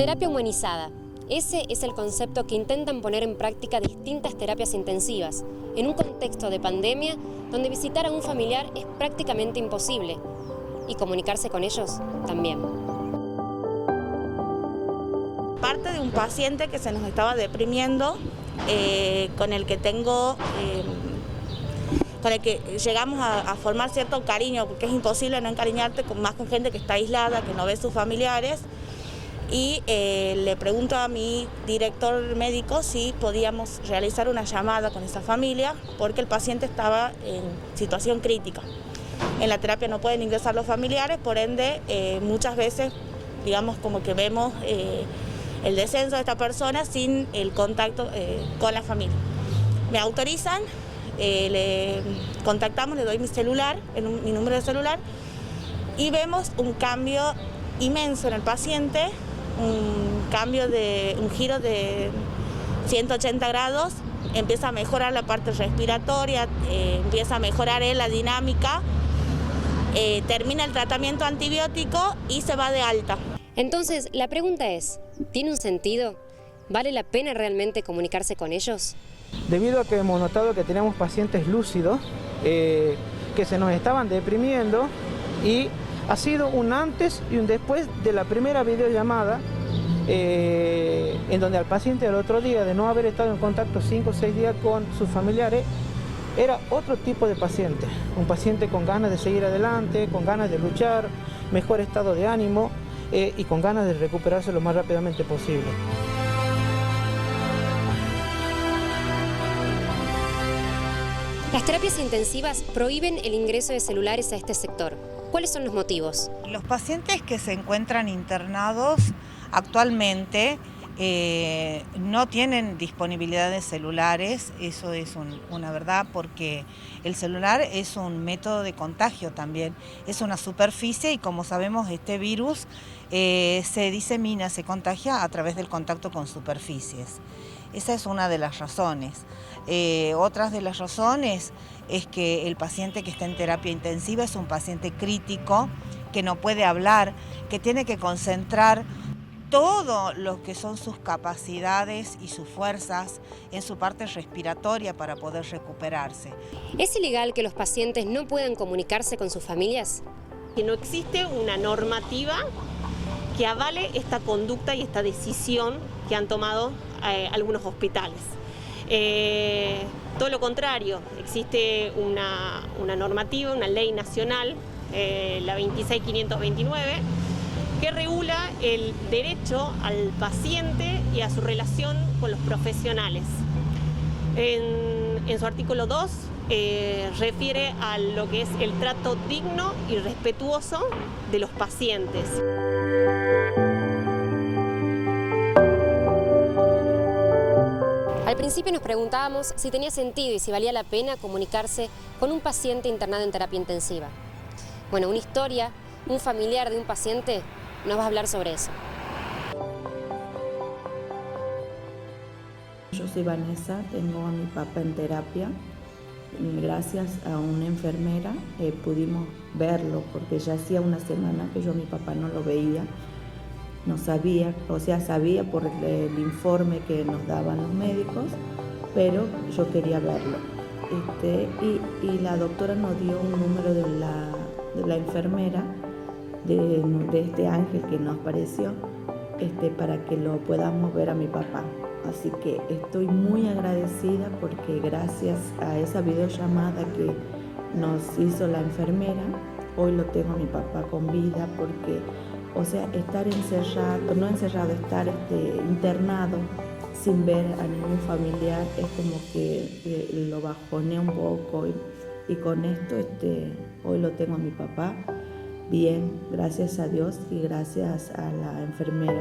Terapia humanizada. Ese es el concepto que intentan poner en práctica distintas terapias intensivas, en un contexto de pandemia donde visitar a un familiar es prácticamente imposible y comunicarse con ellos también. Parte de un paciente que se nos estaba deprimiendo, con el que llegamos a formar cierto cariño, porque es imposible no encariñarte más con gente que está aislada, que no ve sus familiares. Y le pregunto a mi director médico si podíamos realizar una llamada con esa familia, porque el paciente estaba en situación crítica. En la terapia no pueden ingresar los familiares, por ende muchas veces, digamos, como que vemos el descenso de esta persona sin el contacto con la familia. Me autorizan, le contactamos, le doy mi celular, mi número de celular, y vemos un cambio inmenso en el paciente, un giro de 180 grados, empieza a mejorar la parte respiratoria, empieza a mejorar la dinámica, termina el tratamiento antibiótico y se va de alta. Entonces, la pregunta es, ¿tiene un sentido? ¿Vale la pena realmente comunicarse con ellos? Debido a que hemos notado que tenemos pacientes lúcidos que se nos estaban deprimiendo, y ha sido un antes y un después de la primera videollamada, en donde al paciente al otro día, de no haber estado en contacto 5 o 6 días con sus familiares, era otro tipo de paciente, un paciente con ganas de seguir adelante, con ganas de luchar, mejor estado de ánimo y con ganas de recuperarse lo más rápidamente posible. Las terapias intensivas prohíben el ingreso de celulares a este sector. ¿Cuáles son los motivos? Los pacientes que se encuentran internados actualmente no tienen disponibilidad de celulares, eso es una verdad, porque el celular es un método de contagio también, es una superficie y como sabemos este virus se disemina, se contagia a través del contacto con superficies. Esa es una de las razones. Otras de las razones es que el paciente que está en terapia intensiva es un paciente crítico, que no puede hablar, que tiene que concentrar todo lo que son sus capacidades y sus fuerzas en su parte respiratoria para poder recuperarse. ¿Es ilegal que los pacientes no puedan comunicarse con sus familias? Que no existe una normativa que avale esta conducta y esta decisión que han tomado algunos hospitales. Todo lo contrario, existe una normativa, una ley nacional, la 26529, que regula el derecho al paciente y a su relación con los profesionales. En su artículo 2 refiere a lo que es el trato digno y respetuoso de los pacientes. Al principio nos preguntábamos si tenía sentido y si valía la pena comunicarse con un paciente internado en terapia intensiva. Bueno, una historia, un familiar de un paciente nos va a hablar sobre eso. Yo soy Vanessa, tengo a mi papá en terapia. Gracias a una enfermera pudimos verlo, porque ya hacía una semana que yo a mi papá no lo veía. No sabía, o sea, sabía por el informe que nos daban los médicos, pero yo quería verlo. Y la doctora nos dio un número de la enfermera, de este ángel que nos apareció, para que lo podamos ver a mi papá. Así que estoy muy agradecida porque gracias a esa videollamada que nos hizo la enfermera, hoy lo tengo a mi papá con vida, porque, o sea, estar encerrado, no encerrado, estar internado sin ver a ningún familiar es como que lo bajonea un poco, y con esto hoy lo tengo a mi papá bien, gracias a Dios y gracias a la enfermera.